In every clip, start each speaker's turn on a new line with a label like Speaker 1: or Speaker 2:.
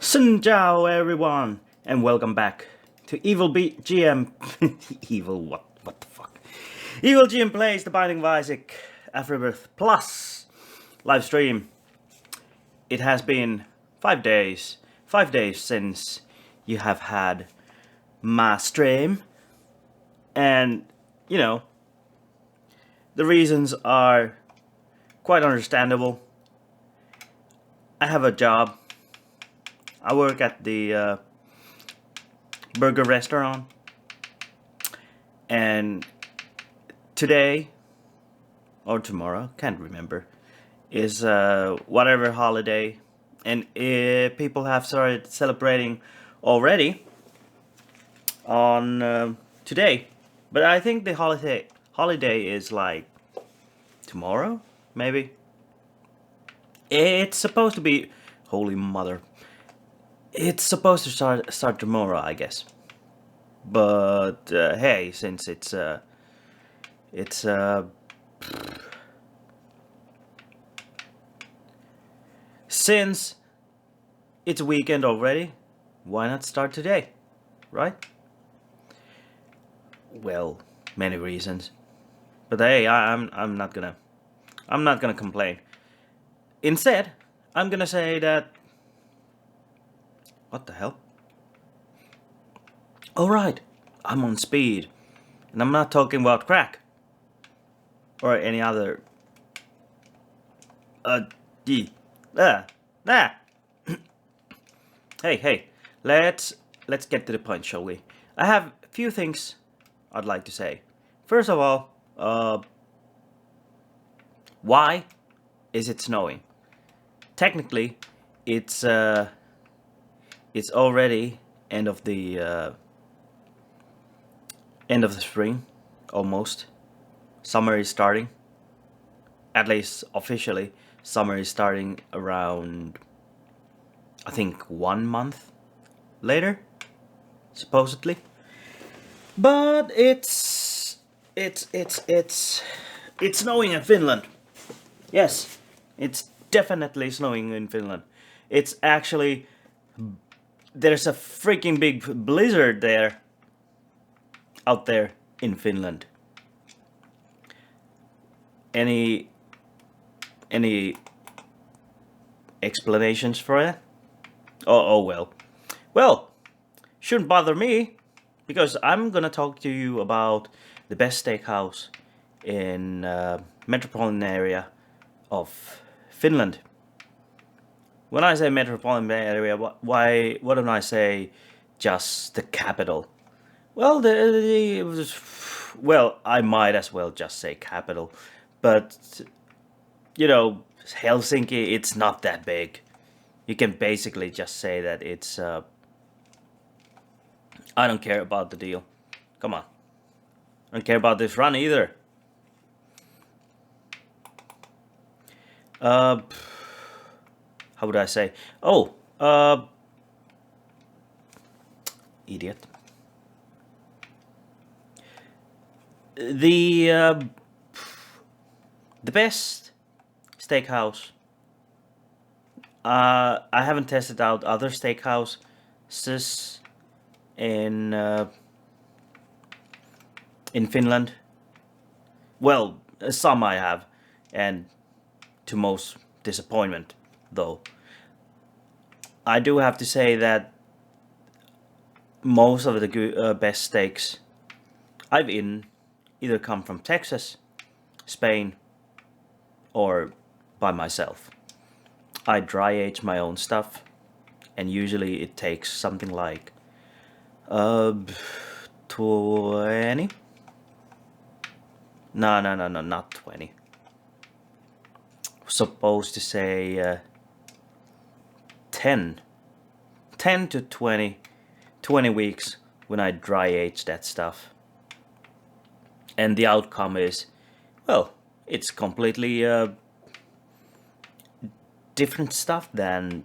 Speaker 1: Xin chào everyone, and welcome back to GM. Evil what? What the fuck? Evil GM plays The Binding of Isaac Afterbirth Plus live stream. It has been 5 days. 5 days since you have had my stream, and you know the reasons are quite understandable. I have a job. I work at the burger restaurant, and today or tomorrow, can't remember, is whatever holiday, and people have started celebrating already on today. But I think the holiday is like tomorrow, maybe. It's supposed to be Holy Mother. It's supposed to start tomorrow, I guess. But hey, since since it's weekend already, why not start today, right? Well, many reasons. But hey, I'm not gonna complain. Instead, I'm gonna say that. What the hell? Alright, I'm on speed. And I'm not talking about crack. Or any other. Hey, let's get to the point, shall we? I have a few things I'd like to say. First of all, why is it snowing? Technically, it's already end of the spring, almost. Summer is starting. At least officially, summer is starting around, I think, 1 month later, supposedly. But it's snowing in Finland. Yes, it's definitely snowing in Finland. It's actually. There's a freaking big blizzard out there in Finland. Any explanations for that? Oh well. Well, shouldn't bother me, because I'm gonna talk to you about the best steakhouse in metropolitan area of Finland. When I say metropolitan area, why don't I say just the capital? Well, I might as well just say capital, but Helsinki, it's not that big. You can basically just say that it's. I don't care about the deal. Come on, I don't care about this run either. How would I say? Oh, idiot. The best steakhouse. I haven't tested out other steakhouses in Finland. Well, some I have, and to most disappointment, though. I do have to say that most of the best steaks I've eaten either come from Texas, Spain, or by myself. I dry age my own stuff, and usually it takes something like 20. No, not 20. Supposed to say 10 to 20 weeks when I dry age that stuff, and the outcome is, well, it's completely different stuff than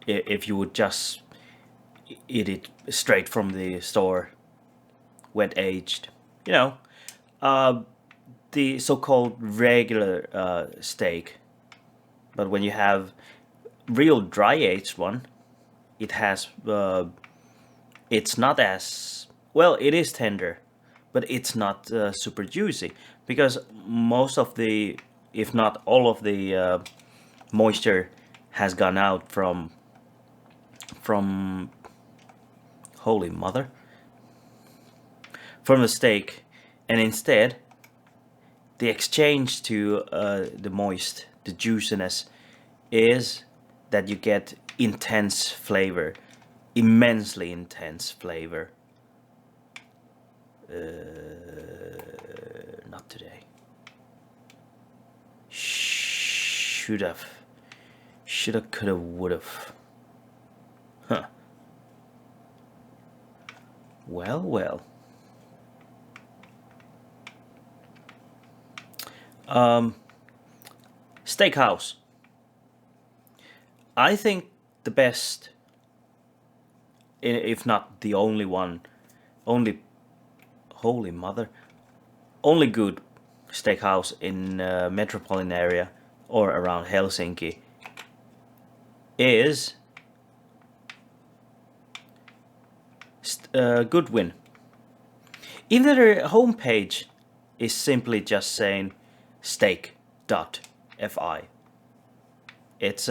Speaker 1: if you would just eat it straight from the store, wet aged. The so-called regular steak. But when you have real dry aged one, it has it's not as well. It is tender, but it's not super juicy because most of the, if not all of the moisture has gone out from holy mother, from the steak, and instead the exchange to the juiciness is that you get intense flavor, immensely intense flavor. Not today. Shoulda, coulda, woulda. Huh. Well, well. Steakhouse. I think the best, if not the only one, only, holy mother, only good steakhouse in metropolitan area or around Helsinki is Goodwin. Even their homepage is simply just saying steak.fi. It's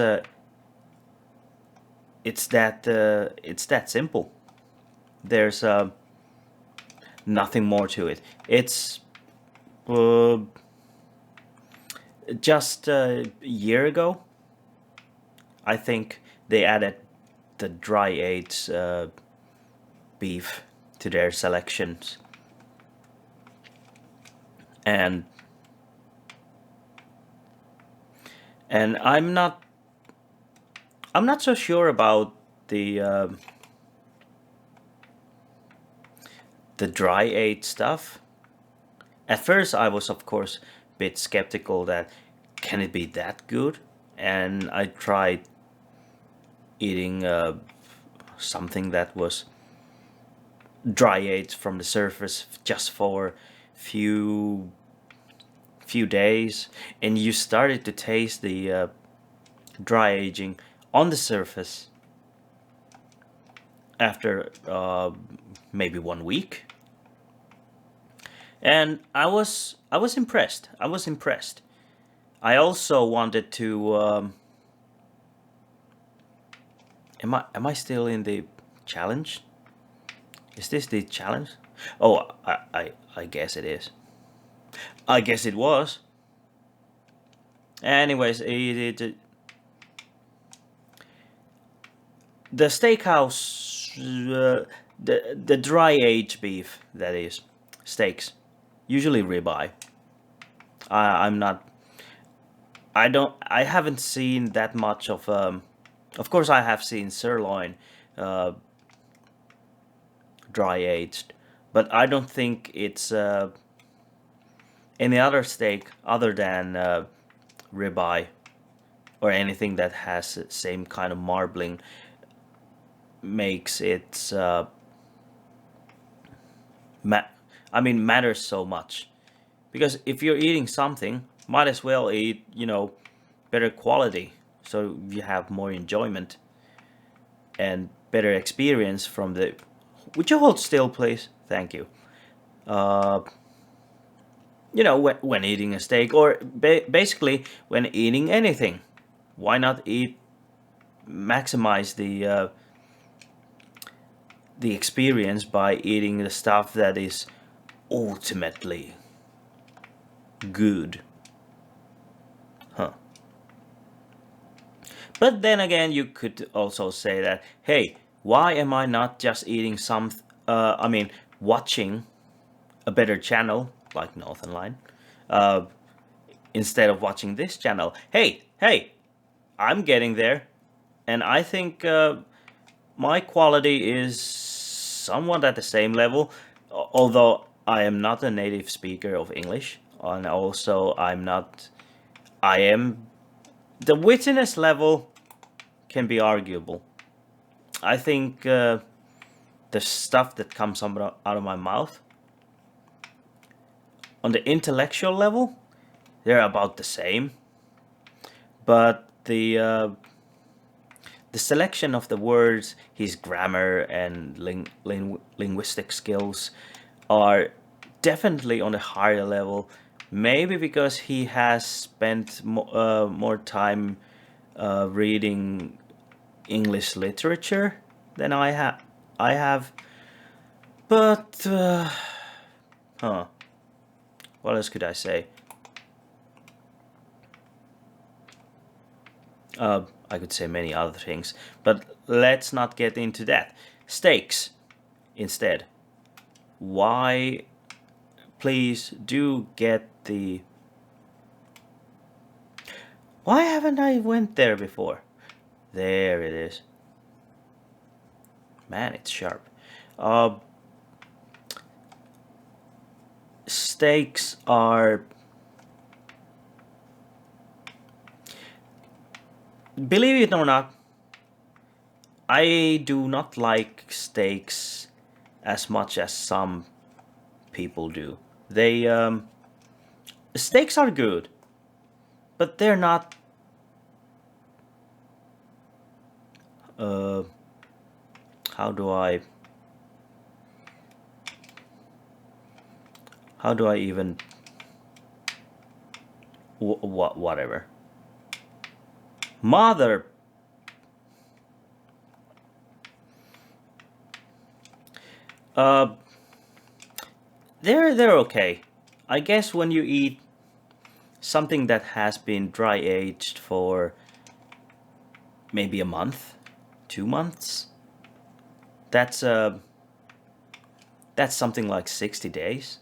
Speaker 1: it's that simple. There's nothing more to it. It's just a year ago, I think they added the dry aged beef to their selections, and I'm not so sure about the dry aged stuff. At first, I was of course a bit skeptical that can it be that good, and I tried eating something that was dry aged from the surface just for few days, and you started to taste the dry aging on the surface after maybe 1 week, and I was impressed. I also wanted to. Am I still in the challenge? Is this the challenge? Oh, I guess it is. I guess it was. Anyways, the steakhouse, the dry aged beef, that is, steaks, usually ribeye. I'm not. I don't. I haven't seen that much of. Of course, I have seen sirloin, dry aged, but I don't think it's any other steak other than ribeye or anything that has the same kind of marbling makes it matters so much, because if you're eating something, might as well eat better quality, so you have more enjoyment and better experience from the. Would you hold still, please? Thank you. When eating a steak, or basically when eating anything, why not maximize the experience by eating the stuff that is ultimately good, huh? But then again, you could also say that, hey, why am I not just eating watching a better channel like Northern Line, instead of watching this channel? Hey, I'm getting there, and I think my quality is somewhat at the same level, although I am not a native speaker of English, and also I am. The wittiness level can be arguable. I think the stuff that comes out of my mouth, on the intellectual level, they're about the same, but the the selection of the words, his grammar and linguistic skills are definitely on a higher level. Maybe because he has spent more time reading English literature than I have. But what else could I say? I could say many other things, but let's not get into that. Steaks, instead. Why? Please do get the. Why haven't I went there before? There it is. Man, it's sharp. Steaks are. Believe it or not, I do not like steaks as much as some people do. They steaks are good, but they're not. How do I? How do I even? Whatever. Mother. They're okay. I guess when you eat something that has been dry aged for maybe a month, 2 months, that's something like 60 days.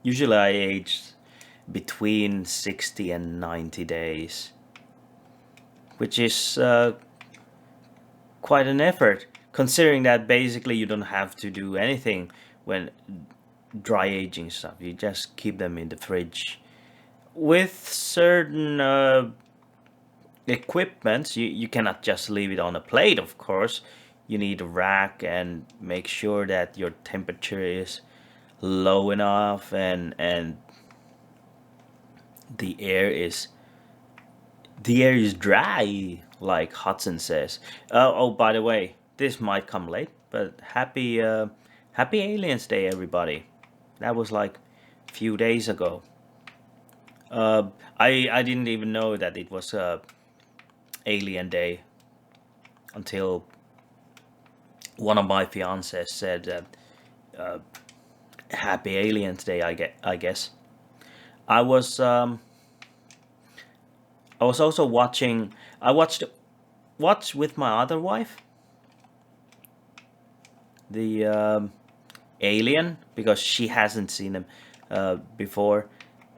Speaker 1: Usually I age between 60 and 90 days, which is quite an effort, considering that basically you don't have to do anything when dry aging stuff. You just keep them in the fridge. With certain equipment, you cannot just leave it on a plate, of course. You need a rack and make sure that your temperature is low enough and the air is dry, like Hudson says. Oh, by the way, this might come late, but happy Aliens Day, everybody. That was like a few days ago. I didn't even know that it was Alien Day until one of my fiancés said that Happy Aliens Day. I guess. I was also watching. I watched with my other wife the Alien, because she hasn't seen him before,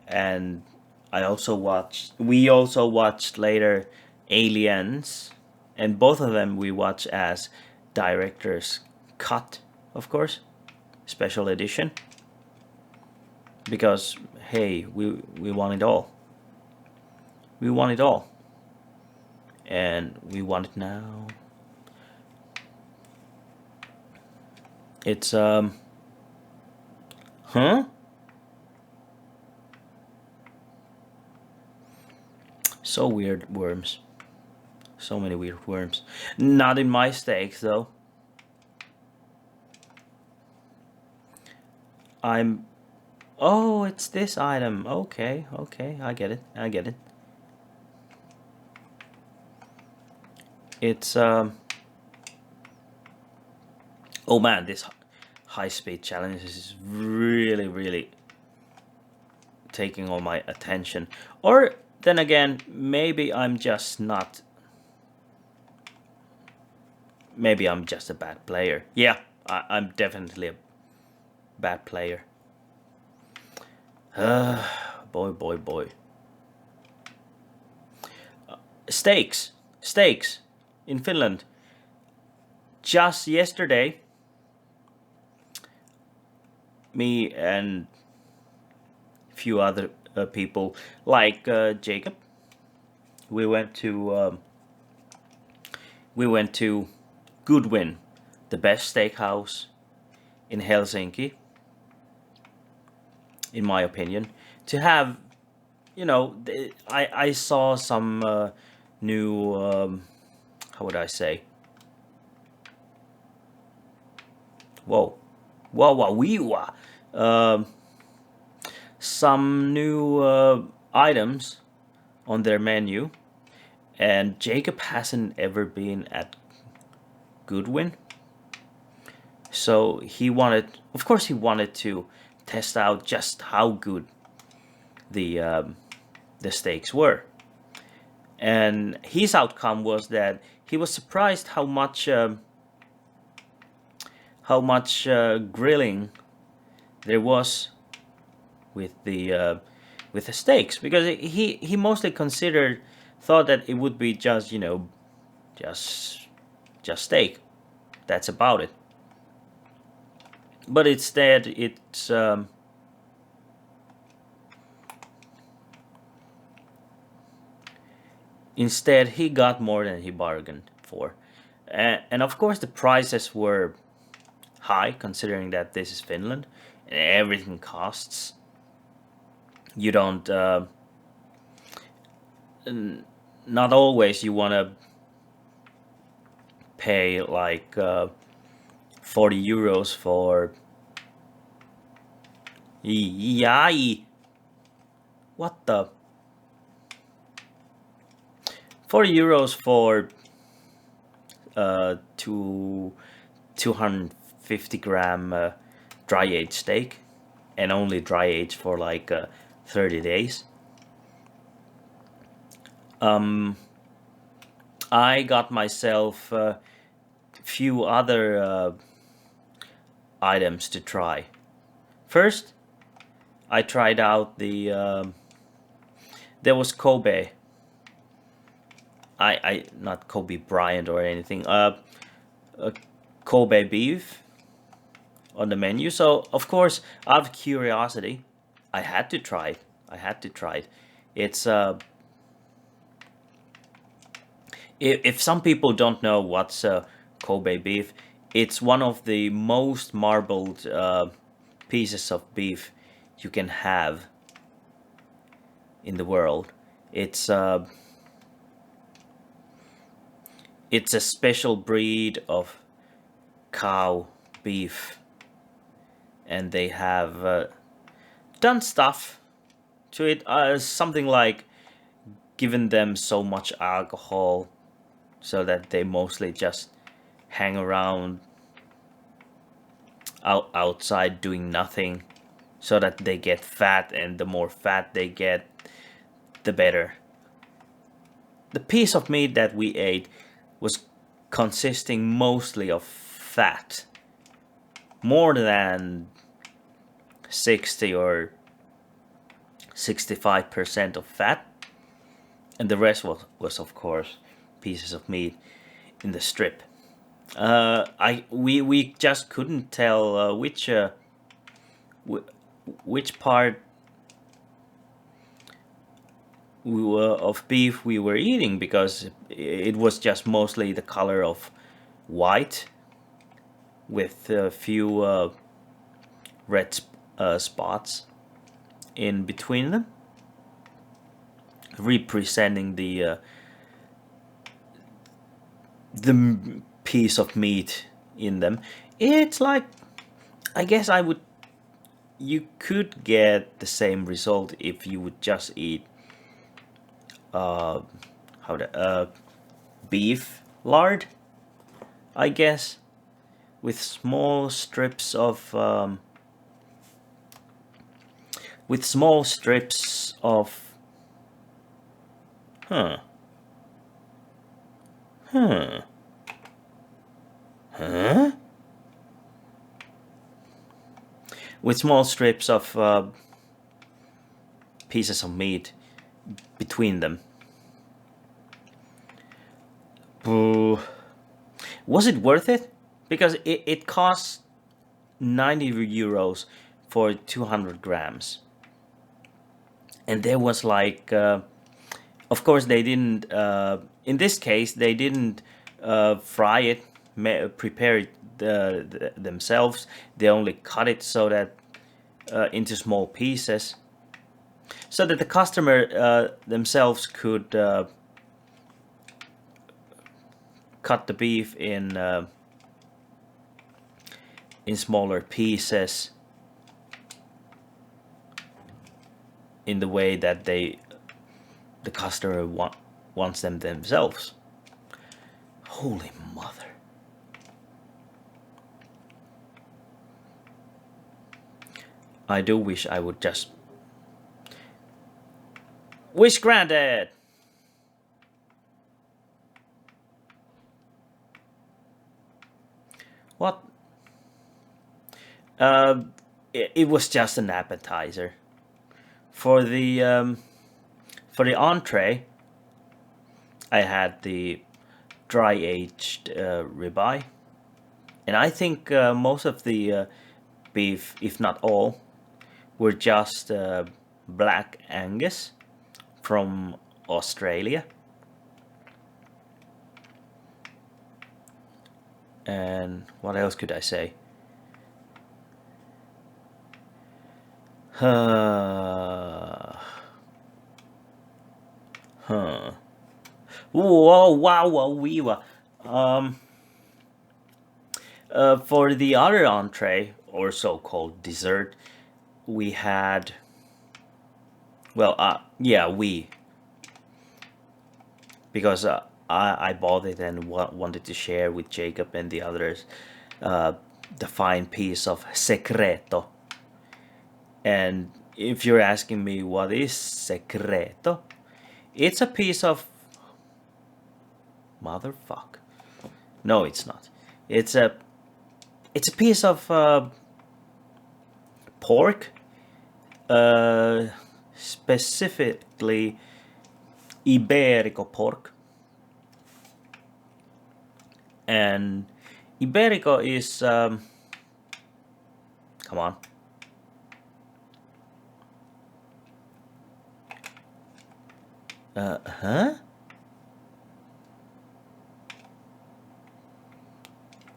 Speaker 1: and we also watched later Aliens, and both of them we watch as director's cut, of course, special edition, because hey, we want it all. We want it all, and we want it now. It's huh? So weird worms. So many weird worms. Not in my steaks though. I'm. Oh, it's this item. Okay, I get it. It's Oh man, this high speed challenge is really taking all my attention. Or then again, maybe I'm just not. Maybe I'm just a bad player. Yeah, I'm definitely a bad player. Boy. Steaks in Finland. Just yesterday, me and a few other people, like Jacob, we went to Goodwin, the best steakhouse in Helsinki, in my opinion, to have, I saw some new how would I say? Whoa, whoa, whoa, wee, wah. Some new items on their menu, and Jacob hasn't ever been at Goodwin, so he wanted, of course, he wanted to test out just how good the steaks were, and his outcome was that he was surprised how much grilling there was with the steaks, because he mostly thought that it would be just, you know, just steak, that's about it. But instead instead he got more than he bargained for, and of course the prices were high, considering that this is Finland and everything costs. You don't not always you want to pay like 40 euros for what the 40 euros for 250 gram dry aged steak, and only dry aged for like 30 days. I got myself a few other items to try. First, I tried out there was Kobe. I not Kobe Bryant or anything. Kobe beef on the menu. So of course, out of curiosity, I had to try it. It's if some people don't know what's Kobe beef, it's one of the most marbled pieces of beef you can have in the world. It's a special breed of cow beef, and they have done stuff to it, something like given them so much alcohol so that they mostly just hang around outside doing nothing, so that they get fat, and the more fat they get, the better. The piece of meat that we ate was consisting mostly of fat, more than 60 or 65% of fat, and the rest was of course pieces of meat in the strip. We just couldn't tell which part of beef we were eating, because it was just mostly the color of white with a few red spots in between them, representing the piece of meat in them. It's like, I guess you could get the same result if you would just eat beef lard, I guess, with small strips of huh with small strips of pieces of meat between them. Was it worth it? Because it costs 90 euros for 200 grams. And there was like, of course they didn't, in this case, they didn't fry it, prepare it themselves. They only cut it so that into small pieces, so that the customer themselves could cut the beef in smaller pieces in the way that the customer wants them themselves. Holy mother. I do wish I would just wish granted. What? It was just an appetizer. For the entree, I had the dry aged ribeye, and I think most of the beef, if not all, were just Black Angus from Australia. And what else could I say? Whoa, wow, wow, wee, wow. For the other entree, or so-called dessert, we had, well, because I bought it and wanted to share with Jacob and the others the fine piece of secreto. And if you're asking me what is secreto, it's a piece of motherfuck. No, it's not. It's a piece of pork, specifically Iberico pork. And Iberico is come on.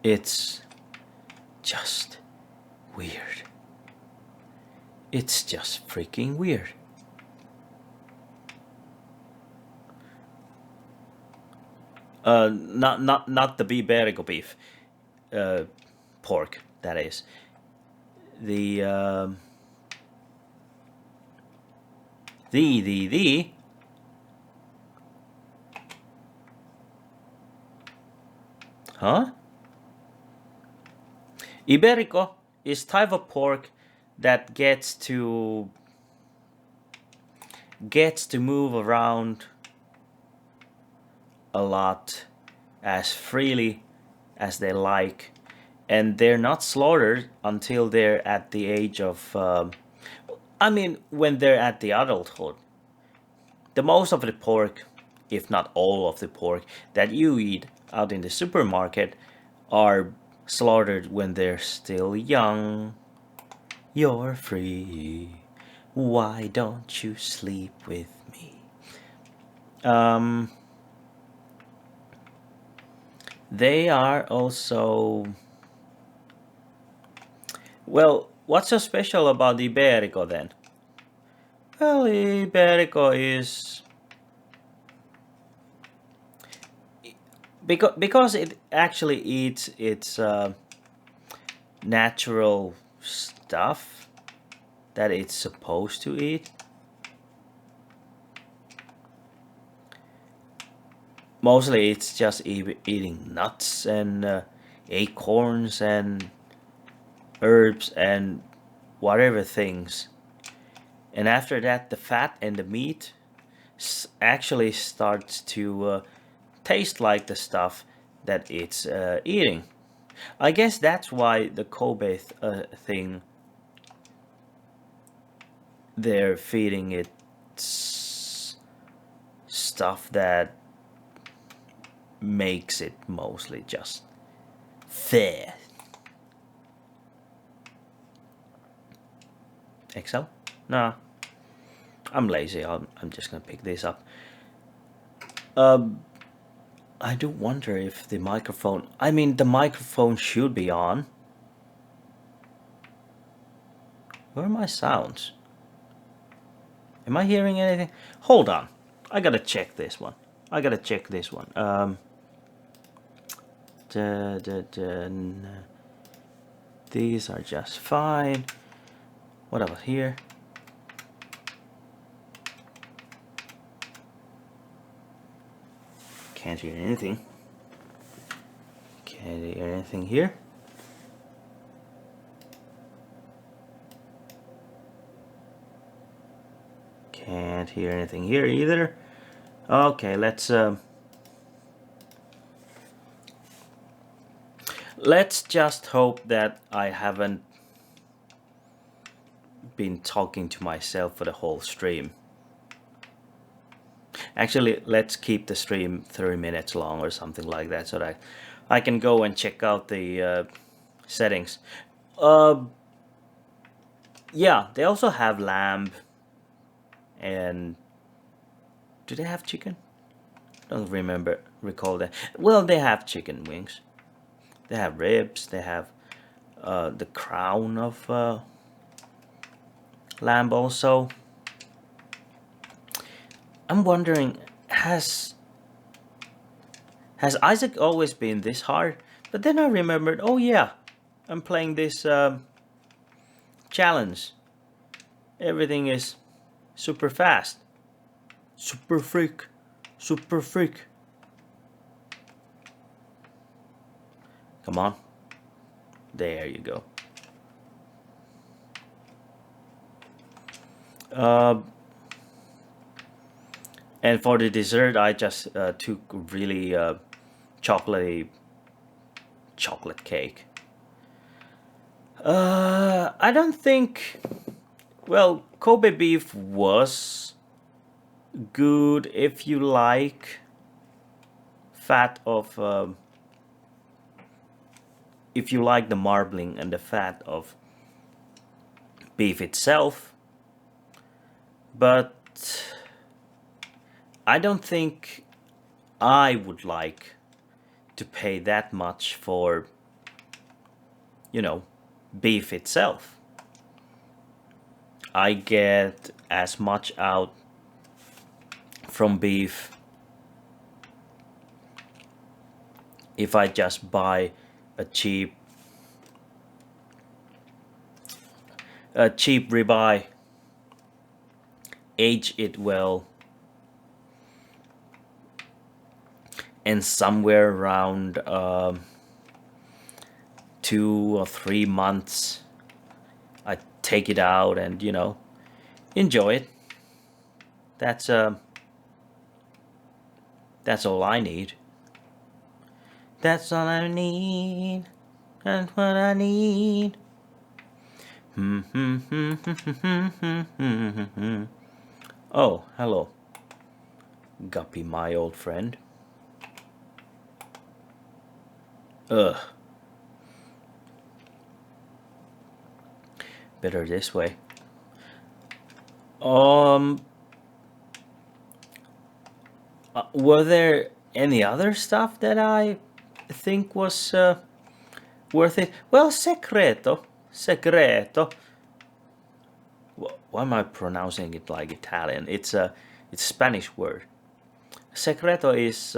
Speaker 1: It's just weird. It's just freaking weird. Not the Iberico beef, pork. That is the huh? Iberico is type of pork that gets to move around a lot as freely as they like, and they're not slaughtered until they're at the age of when they're at the adulthood. The most of the pork, if not all of the pork that you eat out in the supermarket, are slaughtered when they're still young. You're free. Why don't you sleep with me? They are also, well, what's so special about Iberico then? Well, Iberico is because it actually eats its natural stuff that it's supposed to eat. Mostly it's just eating nuts and acorns and herbs and whatever things. And after that, the fat and the meat actually starts to taste like the stuff that it's eating. I guess that's why the Kobe thing, they're feeding it stuff that makes it mostly just fair. Excel? Nah. I'm lazy. I'm just gonna pick this up. I do wonder if the microphone... the microphone should be on. Where are my sounds? Am I hearing anything? Hold on. I gotta check this one. These are just fine. What about here? Can't hear anything. Can't hear anything here. Can't hear anything here either. Okay, let's just hope that I haven't been talking to myself for the whole stream. Actually, let's keep the stream 30 minutes long or something like that, so that I can go and check out the settings. Yeah, they also have lamb. And do they have chicken? Don't recall that. Well, they have chicken wings. They have ribs. They have the crown of lamb also. I'm wondering, has Isaac always been this hard? But then I remembered, oh yeah, I'm playing this challenge. Everything is super fast. Super freak. Super freak. Come on. There you go. And for the dessert, I just took really chocolatey chocolate cake. I don't think... Well, Kobe beef was good if you like fat of... if you like the marbling and the fat of beef itself. But I don't think I would like to pay that much for, you know, beef itself. I get as much out from beef if I just buy a cheap ribeye, age it well, and somewhere around 2 or 3 months I take it out and, you know, enjoy it. That's all I need. That's all I need. That's what I need. Oh, hello, Guppy, my old friend. Ugh. Better this way. Were there any other stuff that I think was worth it? Well, secreto. Why am I pronouncing it like Italian? It's a Spanish word. Secreto is...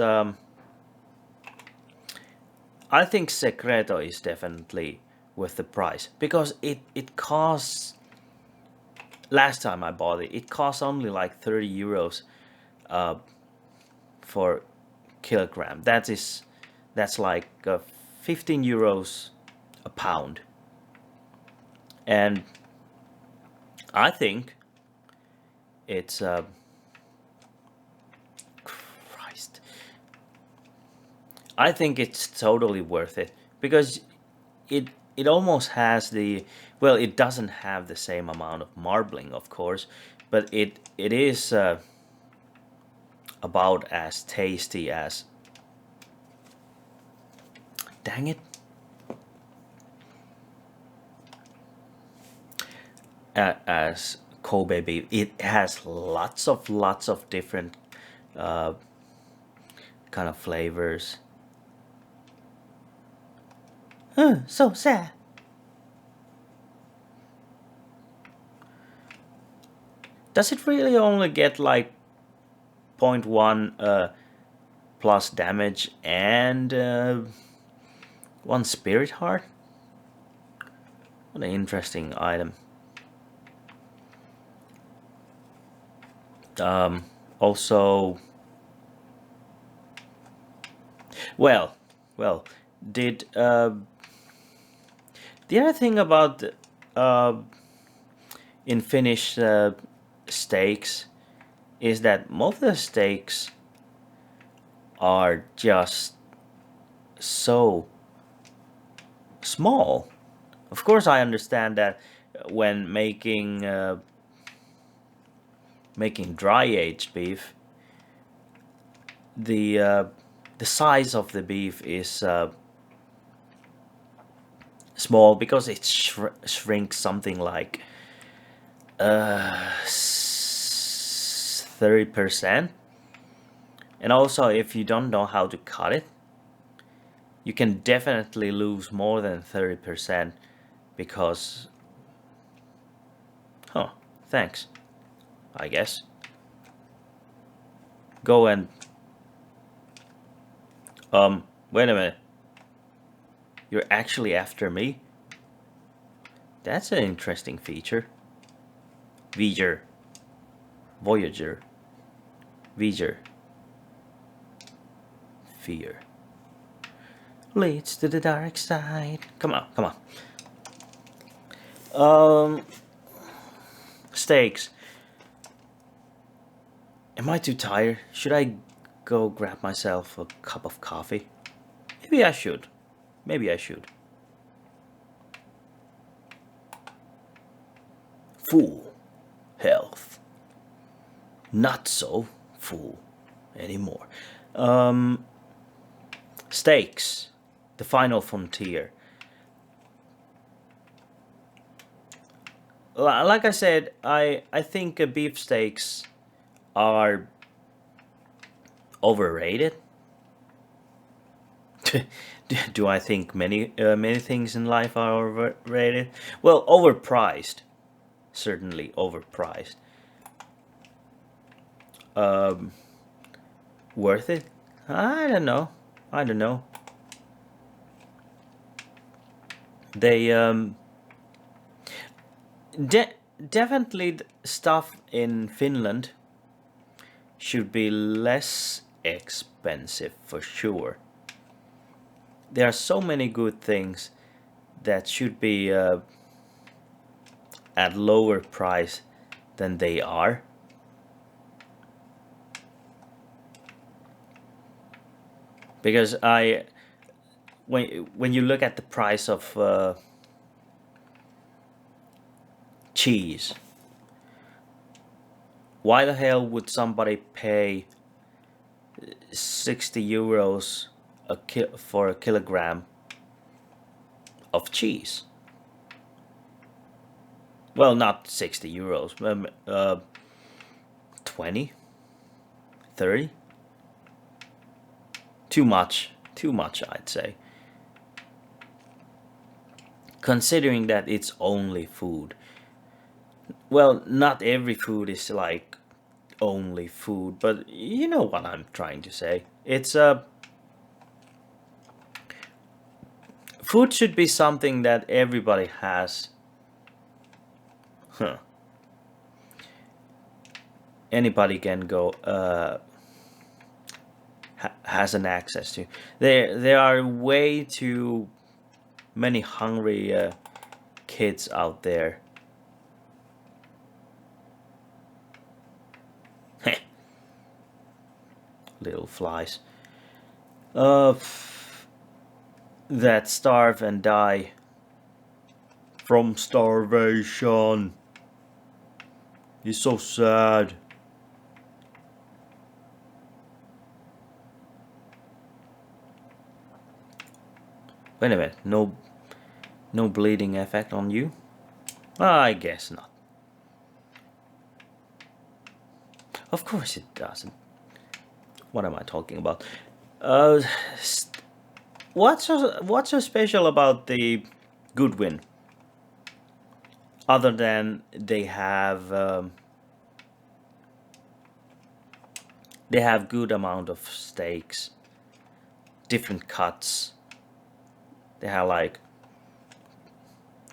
Speaker 1: I think secreto is definitely worth the price, because it costs... Last time I bought it, it cost only like 30 euros for kilogram. That's like 15 euros a pound. And I think it's Christ. I think it's totally worth it, because it almost has the... Well, it doesn't have the same amount of marbling, of course, but it is about as tasty as... Dang it. As Kobe beef. It has lots of different kind of flavors. So sad. Does it really only get like 0.1 plus damage and 1 spirit heart. What an interesting item. Also, well, did the other thing about in Finnish steaks is that most of the steaks are just so small. Of course, I understand that when making dry aged beef, the size of the beef is small because it shrinks something like 30%. And also, if you don't know how to cut it, you can definitely lose more than 30% because... Huh, thanks, I guess. Go and... wait a minute. You're actually after me? That's an interesting feature. Voyager. Fear leads to the dark side. Come on. Steaks. Am I too tired? Should I go grab myself a cup of coffee? Maybe I should. Full health. Not so full anymore. Steaks. The final frontier. Like I said, I think beef steaks are overrated. Do I think many things in life are overrated? Well, overpriced. Certainly overpriced. Worth it? I don't know. They definitely stuff in Finland should be less expensive for sure. There are so many good things that should be at lower price than they are. Because when you look at the price of cheese, why the hell would somebody pay 60 euros for a kilogram of cheese? Well, not 60 euros, 20, 30. Too much, I'd say. Considering that it's only food. Well, not every food is like only food, but you know what I'm trying to say. It's food should be something that everybody has. Anybody can go has an access to. There are way too many hungry kids out there. Little flies. That starve and die from starvation. It's so sad. Wait a minute, no bleeding effect on you? I guess not. Of course it doesn't. What am I talking about? What's so special about the Goodwin? Other than they have good amount of steaks, different cuts, They have like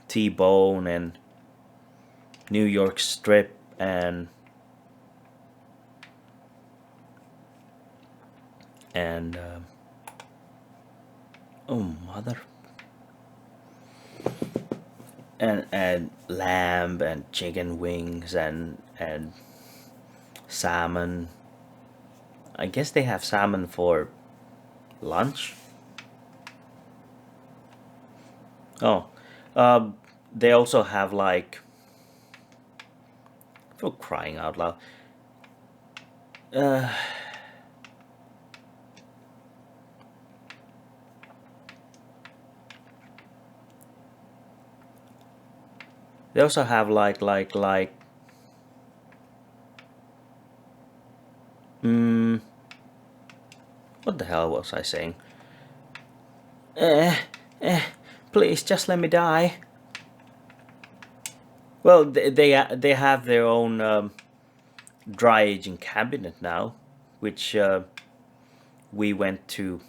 Speaker 1: T-bone and New York strip and oh mother, and lamb and chicken wings and salmon. I guess they have salmon for lunch. Oh, they also have like, for crying out loud, uh, they also have like what the hell was I saying? Eh, please just let me die. Well, they have their own dry aging cabinet now, which we went to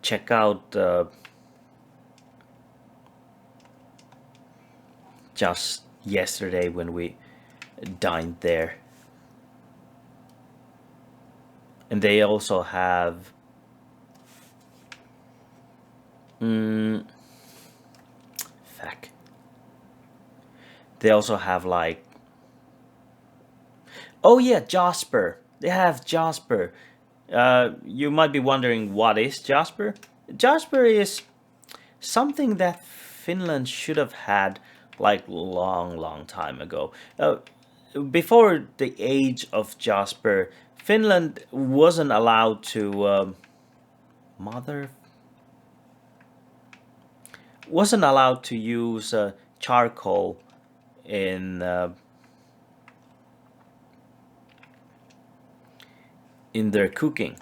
Speaker 1: check out just yesterday when we dined there. And they also have fuck. They also have like, oh yeah, Jasper. They have Jasper. You might be wondering what is Jasper. Jasper is something that Finland should have had like long time ago. Before the age of Jasper, Finland wasn't allowed to mother wasn't allowed to use charcoal in their cooking.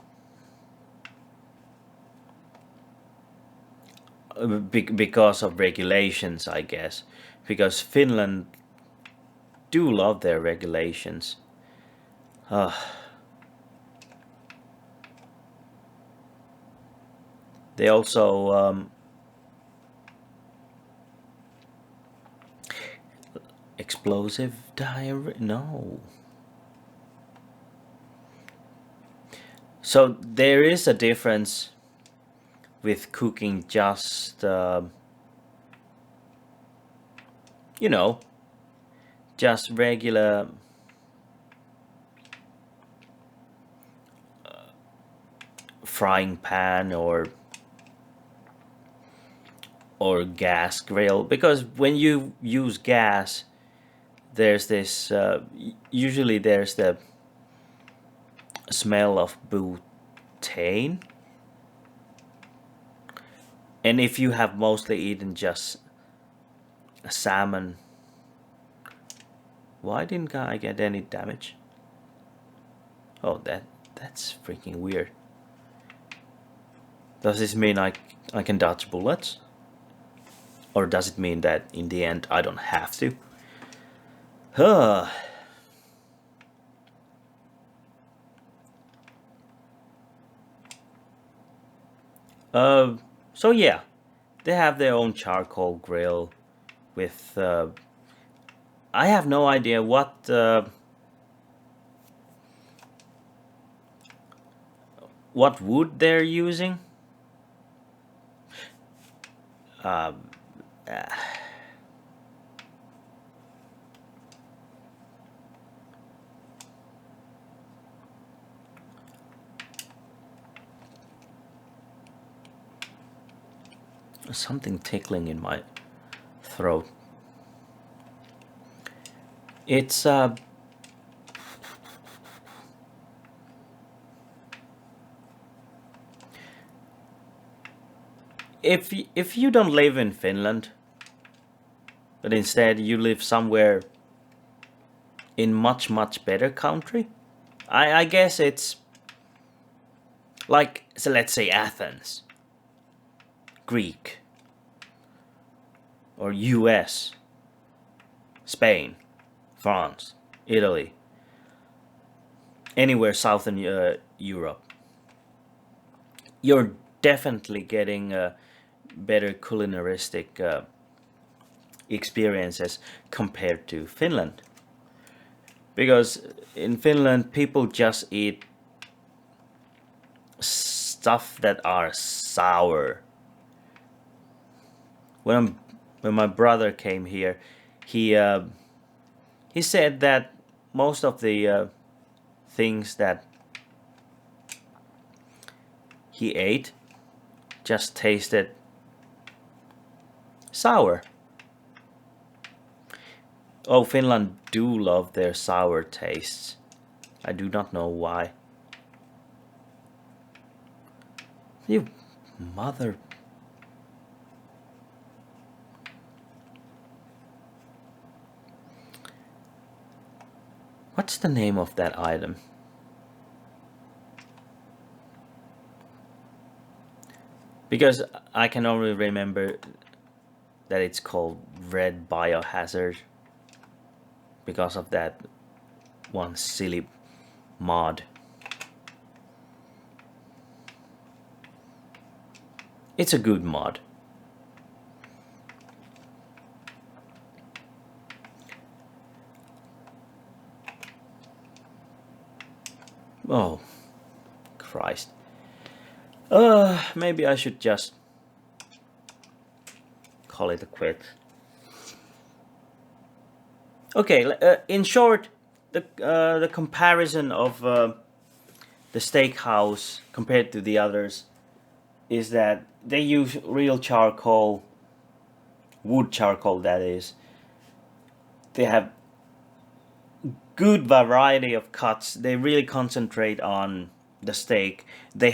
Speaker 1: Because of regulations, I guess. Because Finland do love their regulations. They also explosive diarrhea. No. So there is a difference with cooking just you know, just regular frying pan or gas grill, because when you use gas, there's this usually there's the smell of butane, and if you have mostly eaten just a salmon, why didn't I get any damage? Oh, that's freaking weird. Does this mean I can dodge bullets? Or does it mean that in the end I don't have to? Huh. So yeah, they have their own charcoal grill with I have no idea what wood they're using. Something tickling in my throat. It's if you don't live in Finland, but instead you live somewhere in much better country, I guess it's like, so let's say Athens, Greek, or US, Spain, France, Italy, anywhere southern Europe. You're definitely getting better culinaristic experiences compared to Finland. Because in Finland, people just eat stuff that are sour. When my brother came here, he said that most of the things that he ate just tasted sour. Oh, Finland do love their sour tastes. I do not know why. You mother... What's the name of that item? Because I can only remember that it's called Red Biohazard because of that one silly mod. It's a good mod. Oh, Christ. Maybe I should just call it a quit. Okay, in short, the comparison of the steakhouse compared to the others is that they use real charcoal, wood charcoal that is. They have good variety of cuts. They really concentrate on the steak. They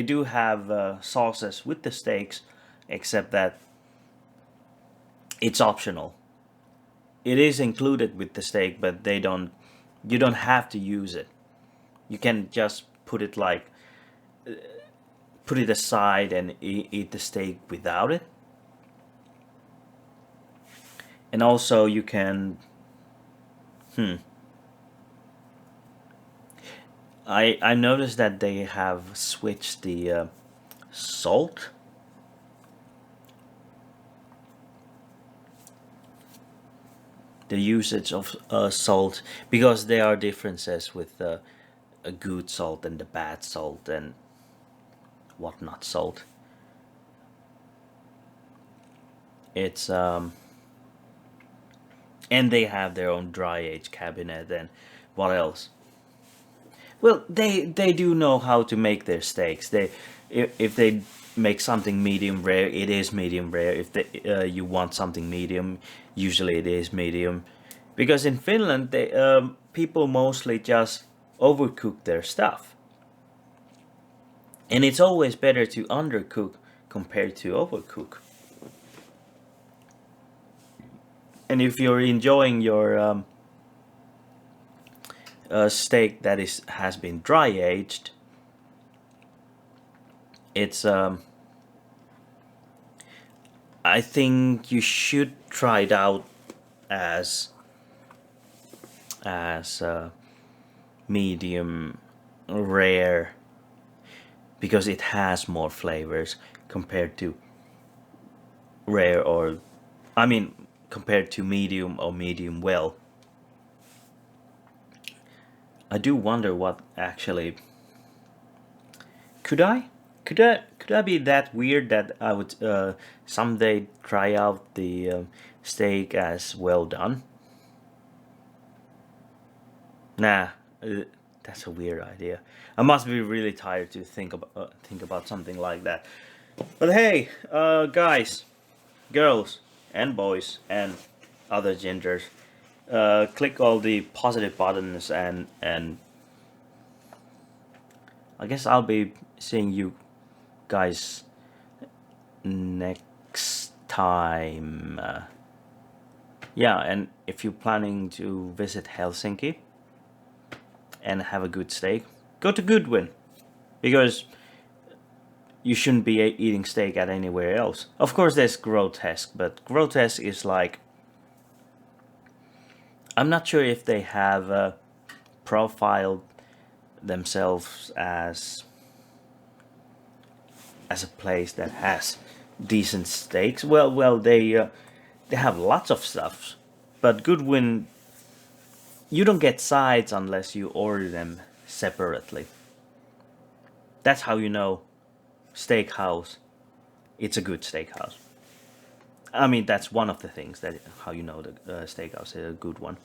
Speaker 1: do have sauces with the steaks, except that it's optional. It is included with the steak, but you don't have to use it. You can just put it aside and eat the steak without it. And also you can I noticed that they have switched the salt. The usage of salt, because there are differences with a good salt and the bad salt and whatnot salt. It's and they have their own dry age cabinet and what else? Well, they do know how to make their steaks. If they make something medium rare, it is medium rare. If you want something medium, usually it is medium. Because in Finland, people mostly just overcook their stuff, and it's always better to undercook compared to overcook. And if you're enjoying your steak that has been dry aged, it's I think you should try it out as medium rare, because it has more flavors compared to rare, or I mean compared to medium or medium well. I do wonder what actually could I be that weird that I would someday try out the steak as well done? Nah, that's a weird idea. I must be really tired to think about something like that. But hey, guys, girls, and boys, and other genders, click all the positive buttons, and I guess I'll be seeing you guys next time. Yeah, and if you're planning to visit Helsinki and have a good steak, go to Goodwin, because you shouldn't be eating steak at anywhere else. Of course, there's Grotesque, but Grotesque is like, I'm not sure if they have profiled themselves as as a place that has decent steaks. Well, they have lots of stuff, but Goodwin, you don't get sides unless you order them separately. That's how you know steakhouse. It's a good steakhouse. I mean, that's one of the things that how you know the steakhouse is a good one.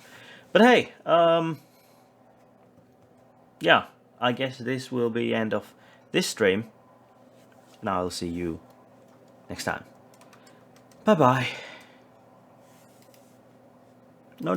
Speaker 1: But hey, yeah, I guess this will be end of this stream. Now I'll see you next time. Bye bye. No.